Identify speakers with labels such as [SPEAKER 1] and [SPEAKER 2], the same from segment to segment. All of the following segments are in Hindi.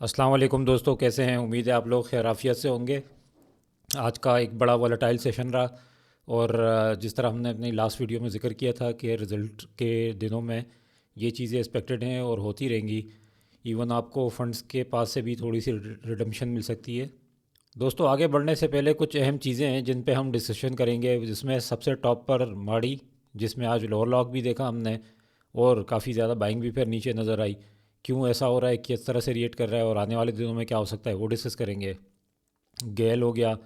[SPEAKER 1] अस्सलाम वालेकुम दोस्तों, कैसे हैं? उम्मीद है आप लोग खैराफियत से होंगे। आज का एक बड़ा वॉलेटाइल सेशन रहा और जिस तरह हमने अपनी लास्ट वीडियो में ज़िक्र किया था कि रिज़ल्ट के दिनों में ये चीज़ें एक्सपेक्टेड हैं और होती रहेंगी। इवन आपको फ़ंड्स के पास से भी थोड़ी सी रिडम्पशन मिल सकती है। दोस्तों, आगे बढ़ने से पहले कुछ अहम चीज़ें हैं जिन पे हम डिस्कशन करेंगे, जिसमें सबसे टॉप पर माड़ी, जिसमें आज लोअर लॉक भी देखा हमने और काफ़ी ज़्यादा बाइंग भी फिर नीचे नज़र आई। क्यों ऐसा हो रहा है, किस तरह से रिएक्ट कर रहा है और आने वाले दिनों में क्या हो सकता है, वो डिस्कस करेंगे। गेल हो गया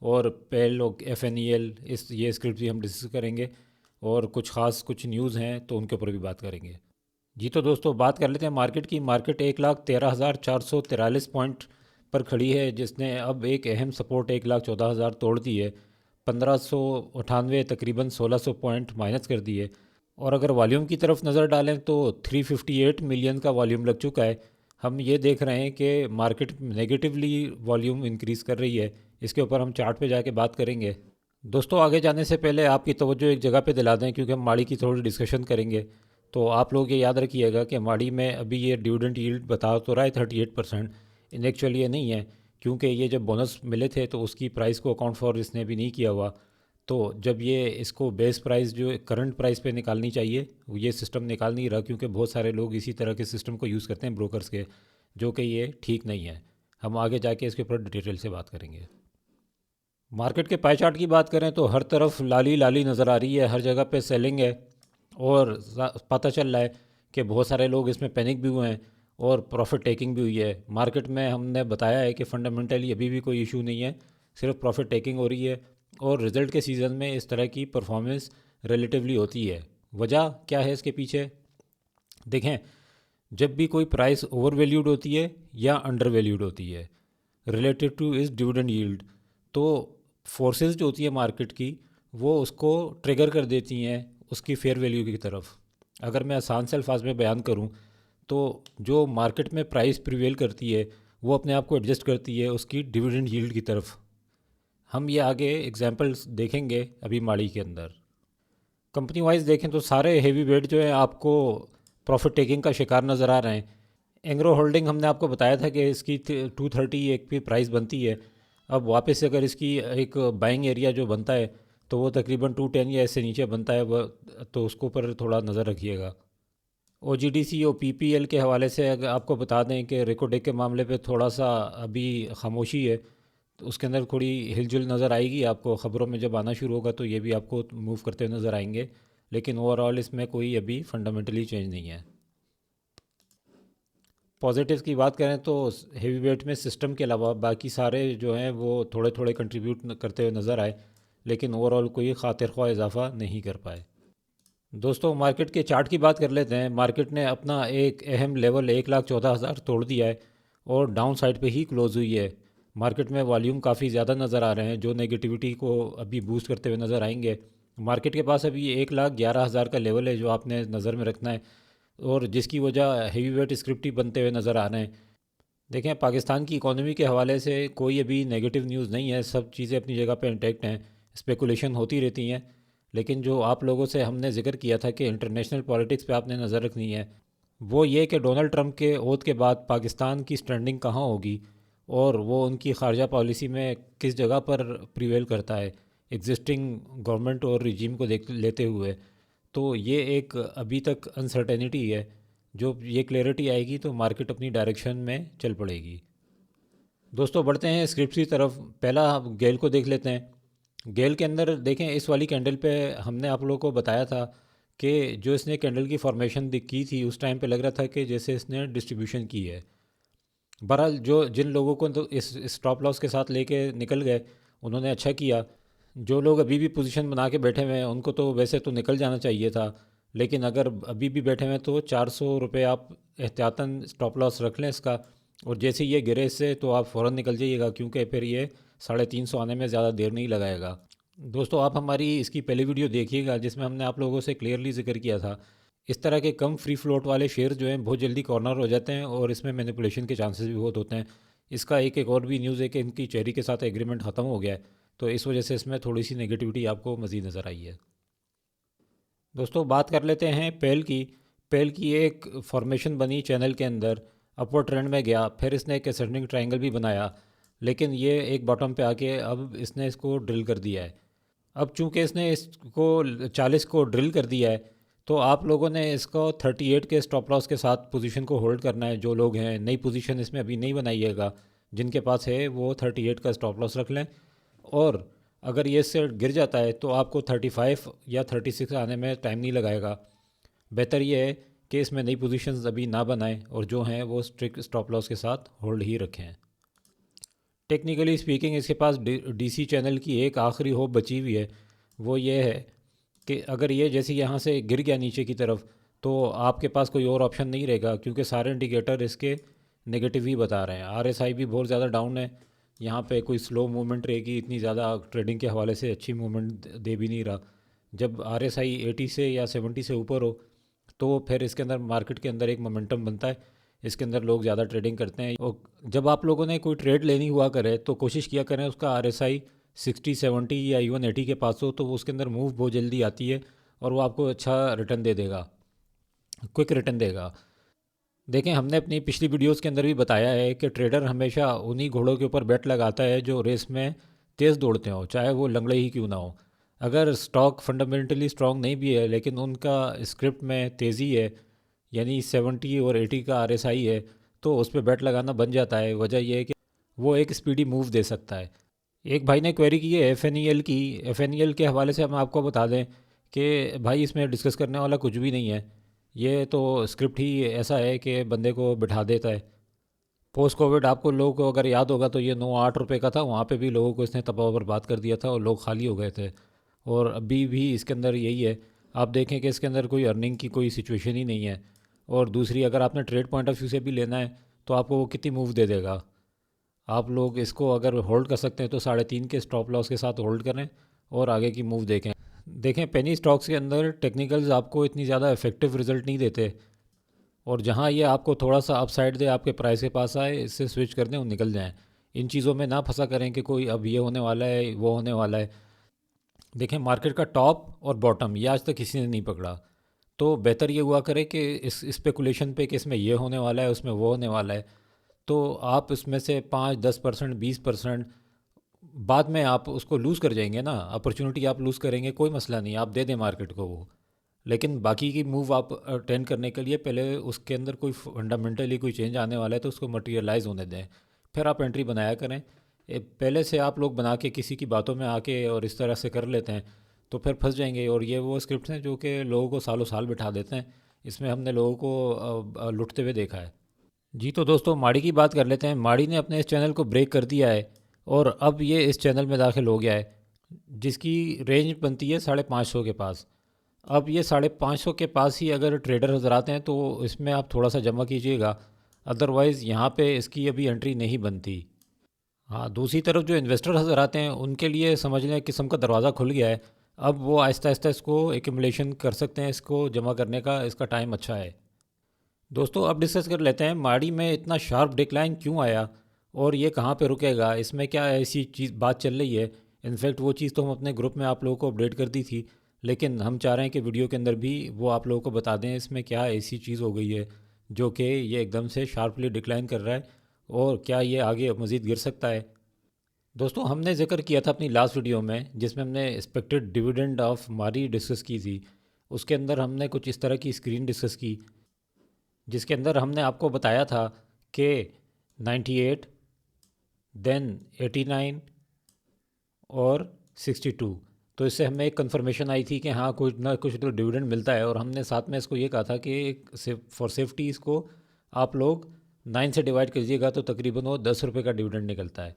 [SPEAKER 1] और पेल और FNEL, इस ये स्क्रिप्ट भी हम डिस्कस करेंगे और कुछ न्यूज़ हैं तो उनके ऊपर भी बात करेंगे। जी तो दोस्तों, बात कर लेते हैं मार्केट की। मार्केट 1,13,443 पॉइंट पर खड़ी है, जिसने अब एक अहम सपोर्ट 1,14,000 तोड़ दी है। 1598 तकरीबन 1600 पॉइंट माइनस कर दिए। और अगर वॉल्यूम की तरफ नज़र डालें तो 358 मिलियन का वॉल्यूम लग चुका है। हम ये देख रहे हैं कि मार्केट नेगेटिवली वॉल्यूम इंक्रीज़ कर रही है। इसके ऊपर हम चार्ट पे जाके बात करेंगे। दोस्तों, आगे जाने से पहले आपकी तवज्जो एक जगह पे दिला दें, क्योंकि हम माड़ी की थोड़ी डिस्कशन करेंगे। तो आप लोग ये याद रखिएगा कि माड़ी में अभी ये डिविडेंड यील्ड बता तो रहा है 38%, इन एक्चुअली ये नहीं है, क्योंकि ये जब बोनस मिले थे तो उसकी प्राइस को अकाउंट फॉर इसने भी नहीं किया हुआ। तो जब ये इसको बेस प्राइस जो करंट प्राइस पे निकालनी चाहिए, वो ये सिस्टम निकाल नहीं रहा, क्योंकि बहुत सारे लोग इसी तरह के सिस्टम को यूज़ करते हैं ब्रोकर्स के, जो कि ये ठीक नहीं है। हम आगे जाके इसके ऊपर डिटेल से बात करेंगे। मार्केट के पाई चार्ट की बात करें तो हर तरफ लाली लाली नज़र आ रही है, हर जगह पे सेलिंग है और पता चल रहा है कि बहुत सारे लोग इसमें पैनिक भी हुए हैं और प्रॉफिट टेकिंग भी हुई है। मार्केट में हमने बताया है कि फंडामेंटली अभी भी कोई इशू नहीं है, सिर्फ प्रॉफिट टेकिंग हो रही है और रिज़ल्ट के सीज़न में इस तरह की परफॉर्मेंस रिलेटिवली होती है। वजह क्या है इसके पीछे? देखें, जब भी कोई प्राइस ओवर वैल्यूड होती है या अंडर वैल्यूड होती है रिलेटेड टू इस डिविडेंड यील्ड, तो फोर्सेस जो होती है मार्केट की, वो उसको ट्रिगर कर देती हैं उसकी फेयर वैल्यू की तरफ। अगर मैं आसान से अल्फाज में बयान करूं तो जो मार्केट में प्राइस प्रिवेल करती है वो अपने आप को एडजस्ट करती है उसकी डिविडेंड यील्ड की तरफ। हम ये आगे एग्जांपल्स देखेंगे अभी माड़ी के अंदर। कंपनी वाइज देखें तो सारे हेवी वेट जो है आपको प्रॉफिट टेकिंग का शिकार नज़र आ रहे हैं। एंग्रो होल्डिंग, हमने आपको बताया था कि इसकी 230 एक भी प्राइस बनती है। अब वापस से अगर इसकी एक बाइंग एरिया जो बनता है तो वो तकरीबन 210 या इससे नीचे बनता है वो, तो उसको ऊपर थोड़ा नज़र रखिएगा। OGDC और PPL के हवाले से अगर आपको बता दें कि रिकोडेक के मामले पे थोड़ा सा अभी खामोशी है, तो उसके अंदर थोड़ी हिलजुल नज़र आएगी आपको। ख़बरों में जब आना शुरू होगा तो ये भी आपको मूव करते हुए नज़र आएंगे, लेकिन ओवरऑल इसमें कोई अभी फंडामेंटली चेंज नहीं है। पॉजिटिव की बात करें तो हेवी वेट में सिस्टम के अलावा बाकी सारे जो हैं वो थोड़े थोड़े कंट्रीब्यूट करते हुए नज़र आए, लेकिन ओवरऑल कोई खातिर ख्वाह इजाफा नहीं कर पाए। दोस्तों, मार्केट के चार्ट की बात कर लेते हैं। मार्केट ने अपना एक अहम लेवल 1,14,000 तोड़ दिया है और डाउन साइड पे ही क्लोज हुई है। मार्केट में वॉल्यूम काफ़ी ज़्यादा नज़र आ रहे हैं जो नेगेटिविटी को अभी बूस्ट करते हुए नज़र आएंगे। मार्केट के पास अभी 1,11,000 का लेवल है जो आपने नज़र में रखना है और जिसकी वजह हेवी वेट स्क्रिप्ट ही बनते हुए नज़र आ रहे हैं। देखें, पाकिस्तान की इकोनॉमी के हवाले से कोई अभी नेगेटिव न्यूज़ नहीं है, सब चीज़ें अपनी जगह पे इंटैक्ट हैं। स्पेकुलेशन होती रहती हैं, लेकिन जो आप लोगों से हमने जिक्र किया था कि इंटरनेशनल पॉलिटिक्स पे आपने नज़र रखनी है, वो ये कि डोनाल्ड ट्रंप के ओथ के बाद पाकिस्तान की स्टैंडिंग कहाँ होगी और वो उनकी खारजा पॉलिसी में किस जगह पर प्रिवेल करता है एग्जिस्टिंग गवर्नमेंट और रिजीम को देख लेते हुए। तो ये एक अभी तक अनसर्टेनिटी है। जो ये क्लैरिटी आएगी तो मार्केट अपनी डायरेक्शन में चल पड़ेगी। दोस्तों, बढ़ते हैं स्क्रिप्ट की तरफ। पहला गेल को देख लेते हैं। गेल के अंदर देखें, इस वाली कैंडल पे हमने आप लोगों को बताया था कि जो इसने कैंडल की फॉर्मेशन की थी उस टाइम पे लग रहा था कि जैसे इसने डिस्ट्रीब्यूशन की है। बहरहाल जो जिन लोगों को तो इस स्टॉप लॉस के साथ लेके निकल गए उन्होंने अच्छा किया। जो लोग अभी भी पोजीशन बना के बैठे हुए हैं उनको तो वैसे तो निकल जाना चाहिए था, लेकिन अगर अभी भी बैठे हुए हैं तो 400 रुपये आप एहतियातन स्टॉप लॉस रख लें इसका। और जैसे ही ये गिरे इससे तो आप फ़ौरन निकल जाइएगा, क्योंकि फिर ये 350 आने में ज़्यादा देर नहीं लगाएगा। दोस्तों, आप हमारी इसकी पहली वीडियो देखिएगा जिसमें हमने आप लोगों से क्लियरली जिक्र किया था इस तरह के कम फ्री फ्लोट वाले शेयर जो हैं बहुत जल्दी कॉर्नर हो जाते हैं और इसमें मैनिपुलेशन के चांसेस भी बहुत होते हैं। इसका एक और भी न्यूज़ है कि इनकी चेरी के साथ एग्रीमेंट ख़त्म हो गया है, तो इस वजह से इसमें थोड़ी सी नेगेटिविटी आपको मज़ीद नज़र आई है। दोस्तों, बात कर लेते हैं पेल की। पेल की एक फॉर्मेशन बनी चैनल के अंदर। अपवर्ड ट्रेंड में गया, फिर इसने एक एसेंडिंग ट्रायंगल भी बनाया, लेकिन ये एक बॉटम पे आके अब इसने इसको ड्रिल कर दिया है। अब चूंकि इसने इसको 40 को ड्रिल कर दिया है, तो आप लोगों ने इसको 38 के स्टॉप लॉस के साथ पोजीशन को होल्ड करना है। जो लोग हैं, नई पोजीशन इसमें अभी नहीं बनाइएगा, जिनके पास है वो 38 का स्टॉप लॉस रख लें। और अगर ये इससे गिर जाता है तो आपको 35 या 36 आने में टाइम नहीं लगाएगा। बेहतर ये है कि इसमें नई पोजीशंस अभी ना बनाएं और जो हैं वो स्ट्रिक्ट स्टॉप लॉस के साथ होल्ड ही रखें। टेक्निकली स्पीकिंग इसके पास डीसी चैनल की एक आखिरी होप बची हुई है, वो ये है कि अगर ये जैसे यहाँ से गिर गया नीचे की तरफ, तो आपके पास कोई और ऑप्शन नहीं रहेगा, क्योंकि सारे इंडिकेटर इसके नेगेटिव ही बता रहे हैं। आरएसआई भी बहुत ज़्यादा डाउन है, यहाँ पे कोई स्लो मूवमेंट रहेगी, इतनी ज़्यादा ट्रेडिंग के हवाले से अच्छी मूवमेंट दे भी नहीं रहा। जब आरएसआई 80 से या 70 से ऊपर हो, तो फिर इसके अंदर मार्केट के अंदर एक मोमेंटम बनता है, इसके अंदर लोग ज़्यादा ट्रेडिंग करते हैं। और जब आप लोगों ने कोई ट्रेड लेनी हुआ करे तो कोशिश किया करें उसका आरएसआई 60, 70 या इवन 80 के पास हो, तो उसके अंदर मूव बहुत जल्दी आती है और वो आपको अच्छा रिटर्न दे देगा, क्विक रिटर्न देगा। देखें, हमने अपनी पिछली वीडियोस के अंदर भी बताया है कि ट्रेडर हमेशा उन्हीं घोड़ों के ऊपर बेट लगाता है जो रेस में तेज़ दौड़ते हो, चाहे वो लंगड़े ही क्यों ना हो। अगर स्टॉक फंडामेंटली स्ट्रॉन्ग नहीं भी है, लेकिन उनका स्क्रिप्ट में तेज़ी है, यानी 70 और 80 का आरएसआई है, तो उस पर बेट लगाना बन जाता है। वजह यह है कि वो एक स्पीडी मूव दे सकता है। एक भाई ने क्वेरी की है एफ की। एफ के हवाले से हम आपको बता दें कि भाई इसमें डिस्कस करने वाला कुछ भी नहीं है। ये तो स्क्रिप्ट ही ऐसा है कि बंदे को बिठा देता है। पोस्ट कोविड आपको लोगों को अगर याद होगा तो ये 9-8 रुपये का था, वहाँ पे भी लोगों को इसने तपा बर्बाद कर दिया था और लोग खाली हो गए थे। और अभी भी इसके अंदर यही है। आप देखें कि इसके अंदर कोई अर्निंग की कोई सिचुएशन ही नहीं है। और दूसरी, अगर आपने ट्रेड पॉइंट ऑफ व्यू से भी लेना है तो आपको वो कितनी मूव दे देगा। आप लोग इसको अगर होल्ड कर सकते हैं तो 3.5 के स्टॉप लॉस के साथ होल्ड करें और आगे की मूव देखें। देखें, पेनी स्टॉक्स के अंदर टेक्निकल्स आपको इतनी ज़्यादा इफेक्टिव रिजल्ट नहीं देते, और जहाँ ये आपको थोड़ा सा अपसाइड दे, आपके प्राइस के पास आए, इससे स्विच कर दें और निकल जाएं। इन चीज़ों में ना फंसा करें कि कोई अब ये होने वाला है, वो होने वाला है। देखें, मार्केट का टॉप और बॉटम ये आज तक किसी ने नहीं पकड़ा, तो बेहतर ये हुआ करे कि इस स्पेकुलेशन पे कि इसमें ये होने वाला है, उसमें वो होने वाला है, तो आप इसमें से 5-10%, 20% बाद में आप उसको लूज़ कर जाएंगे ना। अपॉर्चुनिटी आप लूज़ करेंगे, कोई मसला नहीं, आप दे दें मार्केट को वो। लेकिन बाकी की मूव आप अटेंड करने के लिए पहले उसके अंदर कोई फंडामेंटली कोई चेंज आने वाला है तो उसको मटेरियलाइज होने दें, फिर आप एंट्री बनाया करें। पहले से आप लोग बना के किसी की बातों में आके और इस तरह से कर लेते हैं तो फिर फंस जाएंगे। और ये वो स्क्रिप्ट हैं जो कि लोगों को सालों साल बिठा देते हैं। इसमें हमने लोगों को लुटते हुए देखा है। जी, तो दोस्तों माड़ी की बात कर लेते हैं। माड़ी ने अपने इस चैनल को ब्रेक कर दिया है और अब ये इस चैनल में दाखिल हो गया है, जिसकी रेंज बनती है 550 के पास। अब ये 550 के पास ही अगर ट्रेडर हजरात हैं तो इसमें आप थोड़ा सा जमा कीजिएगा, अदरवाइज़ यहाँ पे इसकी अभी एंट्री नहीं बनती। हाँ, दूसरी तरफ जो इन्वेस्टर हजरात हैं उनके लिए समझ लें किस्म का दरवाज़ा खुल गया है। अब वो आहिस्ता आहिस्ता इसको एक्यूमुलेशन कर सकते हैं, इसको जमा करने का इसका टाइम अच्छा है। दोस्तों, अब डिस्कस कर लेते हैं माड़ी में इतना शार्प डिक्लाइन क्यों आया और ये कहाँ पे रुकेगा, इसमें क्या ऐसी चीज़ बात चल रही है। इनफैक्ट वो चीज़ तो हम अपने ग्रुप में आप लोगों को अपडेट कर दी थी, लेकिन हम चाह रहे हैं कि वीडियो के अंदर भी वो आप लोगों को बता दें इसमें क्या ऐसी चीज़ हो गई है जो कि ये एकदम से शार्पली डिक्लाइन कर रहा है, और क्या ये आगे मज़ीद गिर सकता है। दोस्तों, हमने जिक्र किया था अपनी लास्ट वीडियो में जिसमें हमने एक्सपेक्टेड डिविडेंड ऑफ मारी डिस्कस की थी। उसके अंदर हमने कुछ इस तरह की स्क्रीन डिस्कस की जिसके अंदर हमने आपको बताया था कि 98, देन 89 और 62। तो इससे हमें एक कंफर्मेशन आई थी कि हाँ कुछ ना कुछ तो डिविडेंड मिलता है, और हमने साथ में इसको ये कहा था कि फॉर सेफ्टी इसको आप लोग 9 से डिवाइड कीजिएगा तो तकरीबन वो 10 रुपये का डिविडेंड निकलता है।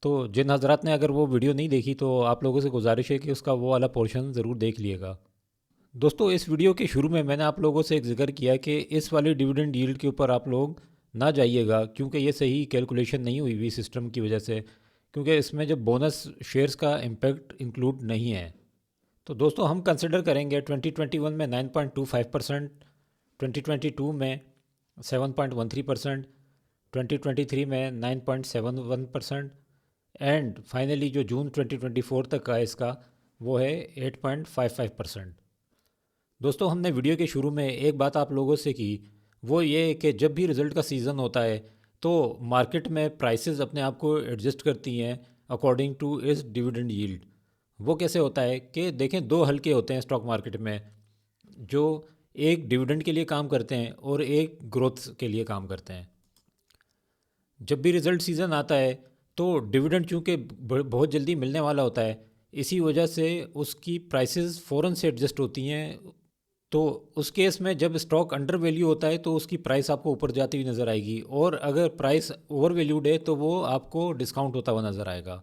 [SPEAKER 1] तो जिन हजरात ने अगर वो वीडियो नहीं देखी तो आप लोगों से गुजारिश है कि उसका वो वाला पोर्शन ज़रूर देख लिएगा। दोस्तों, इस वीडियो के शुरू में मैंने आप लोगों से एक जिक्र किया कि इस वाली डिविडेंड यील्ड के ऊपर आप लोग ना जाइएगा, क्योंकि ये सही कैलकुलेशन नहीं हुई हुई सिस्टम की वजह से, क्योंकि इसमें जब बोनस शेयर्स का इम्पेक्ट इंक्लूड नहीं है। तो दोस्तों, हम कंसिडर करेंगे 2021 में 9.25%, 2022 में 7.13%, 2023 में 9.71%, एंड फाइनली जो जून 2024 तक का इसका वो है 8.55%। दोस्तों, हमने वीडियो के शुरू में एक बात आप लोगों से की, वो ये है कि जब भी रिज़ल्ट का सीज़न होता है तो मार्केट में प्राइसेस अपने आप को एडजस्ट करती हैं अकॉर्डिंग टू इस डिविडेंड यील्ड। वो कैसे होता है कि देखें, दो हल्के होते हैं स्टॉक मार्केट में, जो एक डिविडेंड के लिए काम करते हैं और एक ग्रोथ के लिए काम करते हैं। जब भी रिज़ल्ट सीज़न आता है तो डिविडेंड चूँकि बहुत जल्दी मिलने वाला होता है, इसी वजह से उसकी प्राइसेस फ़ौरन से एडजस्ट होती हैं। तो उस केस में जब स्टॉक अंडर वैल्यू होता है तो उसकी प्राइस आपको ऊपर जाती हुई नज़र आएगी, और अगर प्राइस ओवर वैल्यूड है तो वो आपको डिस्काउंट होता हुआ नज़र आएगा।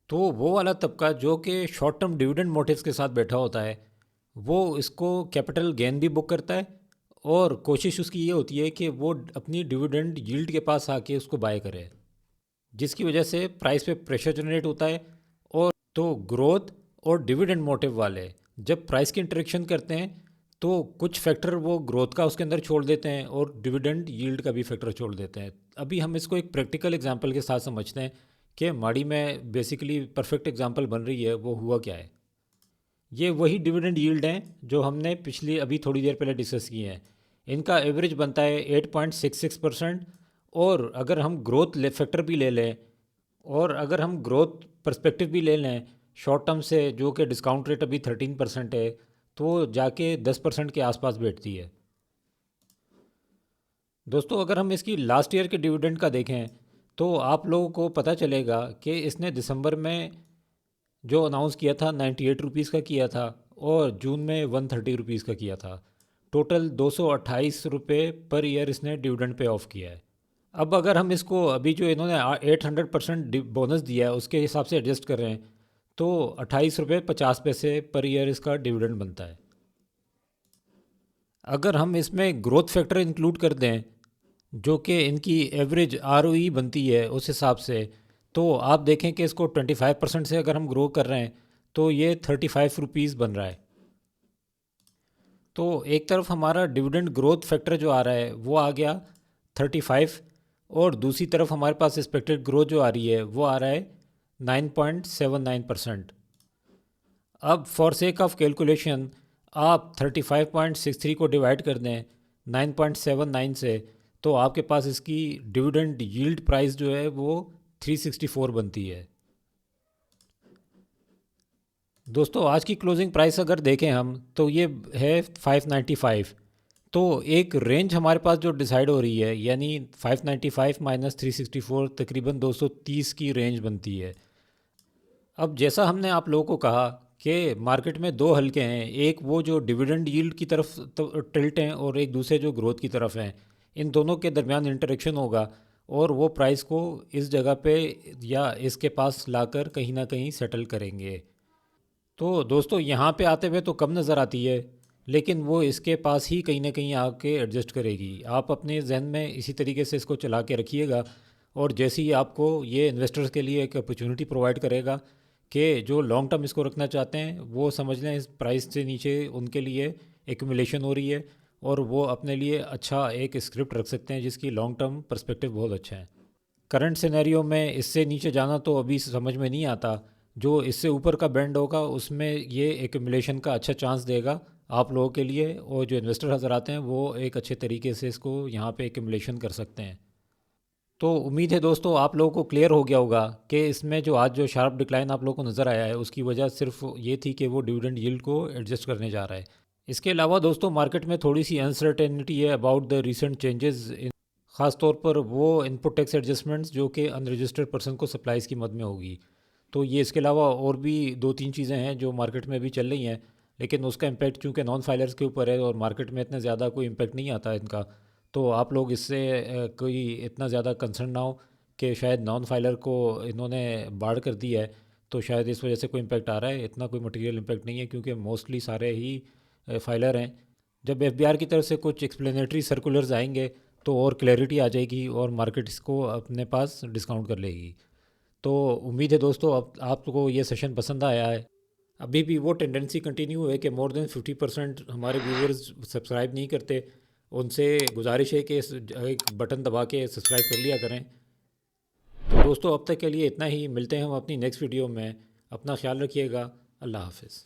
[SPEAKER 1] तो वो वाला तबका जो कि शॉर्ट टर्म डिविडेंड मोटिव्स के साथ बैठा होता है, वो इसको कैपिटल गेन भी बुक करता है, और कोशिश उसकी ये होती है कि वो अपनी डिविडेंड यील्ड के पास आके उसको बाय करे, जिसकी वजह से प्राइस पे प्रेशर जनरेट होता है। और तो ग्रोथ और डिविडेंड मोटिव वाले जब प्राइस की इंटरेक्शन करते हैं तो कुछ फैक्टर वो ग्रोथ का उसके अंदर छोड़ देते हैं और डिविडेंड यील्ड का भी फैक्टर छोड़ देते हैं। अभी हम इसको एक प्रैक्टिकल एग्जांपल के साथ समझते हैं कि माड़ी में बेसिकली परफेक्ट एग्जांपल बन रही है वो हुआ क्या है। ये वही डिविडेंड यील्ड हैं जो हमने पिछली अभी थोड़ी देर पहले डिस्कस किए हैं। इनका एवरेज बनता है 8.66%। और अगर हम ग्रोथ फैक्टर भी ले लें, और अगर हम ग्रोथ पर्सपेक्टिव भी ले लें शॉर्ट टर्म से, जो कि डिस्काउंट रेट अभी 13% है, तो जाके 10% के आसपास बैठती है। दोस्तों, अगर हम इसकी लास्ट ईयर के डिविडेंड का देखें तो आप लोगों को पता चलेगा कि इसने दिसंबर में जो अनाउंस किया था 98 रुपीज़ का किया था, और जून में 130 रुपीज़ का किया था। टोटल 228 रुपये पर ईयर इसने डिविडेंड पे ऑफ किया है। अब अगर हम इसको अभी जो इन्होंने 800% बोनस दिया है उसके हिसाब से एडजस्ट कर रहे हैं तो 28 रुपये 50 पैसे पर ईयर इसका डिविडेंड बनता है। अगर हम इसमें ग्रोथ फैक्टर इंक्लूड कर दें जो कि इनकी एवरेज आरओई बनती है उस हिसाब से, तो आप देखें कि इसको 25% से अगर हम ग्रो कर रहे हैं तो ये 35 रुपीज़ बन रहा है। तो एक तरफ हमारा डिविडेंड ग्रोथ फैक्टर जो आ रहा है वो आ गया 35, और दूसरी तरफ हमारे पास एक्सपेक्टेड ग्रोथ जो आ रही है वो आ रहा है 9.79%। अब फॉर सेक ऑफ कैलकुलेशन आप 35.63 को डिवाइड कर दें 9.79 से, तो आपके पास इसकी डिविडेंड यील्ड प्राइस जो है वो 364 बनती है। दोस्तों, आज की क्लोजिंग प्राइस अगर देखें हम तो ये है 595। तो एक रेंज हमारे पास जो डिसाइड हो रही है, यानी 595 माइनस 364 तकरीबन 230 की रेंज बनती है। अब जैसा हमने आप लोगों को कहा कि मार्केट में दो हल्के हैं, एक वो जो डिविडेंड यील्ड की तरफ तो टिल्ट हैं और एक दूसरे जो ग्रोथ की तरफ हैं। इन दोनों के दरमियान इंटरेक्शन होगा और वो प्राइस को इस जगह पे या इसके पास लाकर कहीं ना कहीं सेटल करेंगे। तो दोस्तों, यहाँ पे आते हुए तो कम नज़र आती है, लेकिन वो इसके पास ही कहीं ना कहीं आके एडजस्ट करेगी। आप अपने जहन में इसी तरीके से इसको चला के रखिएगा, और जैसे ही आपको ये इन्वेस्टर्स के लिए एक अपॉर्चुनिटी प्रोवाइड करेगा कि जो लॉन्ग टर्म इसको रखना चाहते हैं वो समझ लें इस प्राइस से नीचे उनके लिए एक्यूमुलेशन हो रही है, और वो अपने लिए अच्छा एक स्क्रिप्ट रख सकते हैं जिसकी लॉन्ग टर्म पर्सपेक्टिव बहुत अच्छा है। करंट सिनेरियो में इससे नीचे जाना तो अभी समझ में नहीं आता। जो इससे ऊपर का बैंड होगा उसमें ये एक्यूमुलेशन का अच्छा चांस देगा आप लोगों के लिए, और जो इन्वेस्टर हज़र आते हैं वो एक अच्छे तरीके से इसको यहाँ पे एक्यूमुलेशन कर सकते हैं। तो उम्मीद है दोस्तों आप लोगों को क्लियर हो गया होगा कि इसमें जो आज जो शार्प डिक्लाइन आप लोगों को नज़र आया है उसकी वजह सिर्फ ये थी कि वो डिविडेंड यील्ड को एडजस्ट करने जा रहा है। इसके अलावा दोस्तों, मार्केट में थोड़ी सी अनसर्टेनिटी है अबाउट द रिसेंट चेंजेस, ख़ास तौर पर वो इनपुट टैक्स एडजस्टमेंट्स जो कि अनरजिस्टर्ड पर्सन को सप्लाईज़ की मद में होगी। तो ये इसके अलावा और भी दो तीन चीज़ें हैं जो मार्केट में भी चल रही हैं, लेकिन उसका इम्पैक्ट चूँकि नॉन फाइलर्स के ऊपर है और मार्केट में इतना ज़्यादा कोई इम्पैक्ट नहीं आता है इनका। तो आप लोग इससे कोई इतना ज़्यादा कंसर्न ना हो कि शायद नॉन फाइलर को इन्होंने बाढ़ कर दी है तो शायद इस वजह से कोई इम्पैक्ट आ रहा है। इतना कोई मटेरियल इम्पैक्ट नहीं है, क्योंकि मोस्टली सारे ही फाइलर हैं। जब एफबीआर की तरफ से कुछ एक्सप्लेनेटरी सर्कुलर्स आएंगे तो और क्लैरिटी आ जाएगी और मार्केट इसको अपने पास डिस्काउंट कर लेगी। तो उम्मीद है दोस्तों आपको ये सेशन पसंद आया है। अभी भी वो टेंडेंसी कंटिन्यू है कि मोर देन 50% हमारे व्यूअर्स सब्सक्राइब नहीं करते। उनसे गुजारिश है कि एक बटन दबा के सब्सक्राइब कर लिया करें। तो दोस्तों, अब तक के लिए इतना ही। मिलते हैं हम अपनी नेक्स्ट वीडियो में। अपना ख्याल रखिएगा। अल्लाह हाफिज़।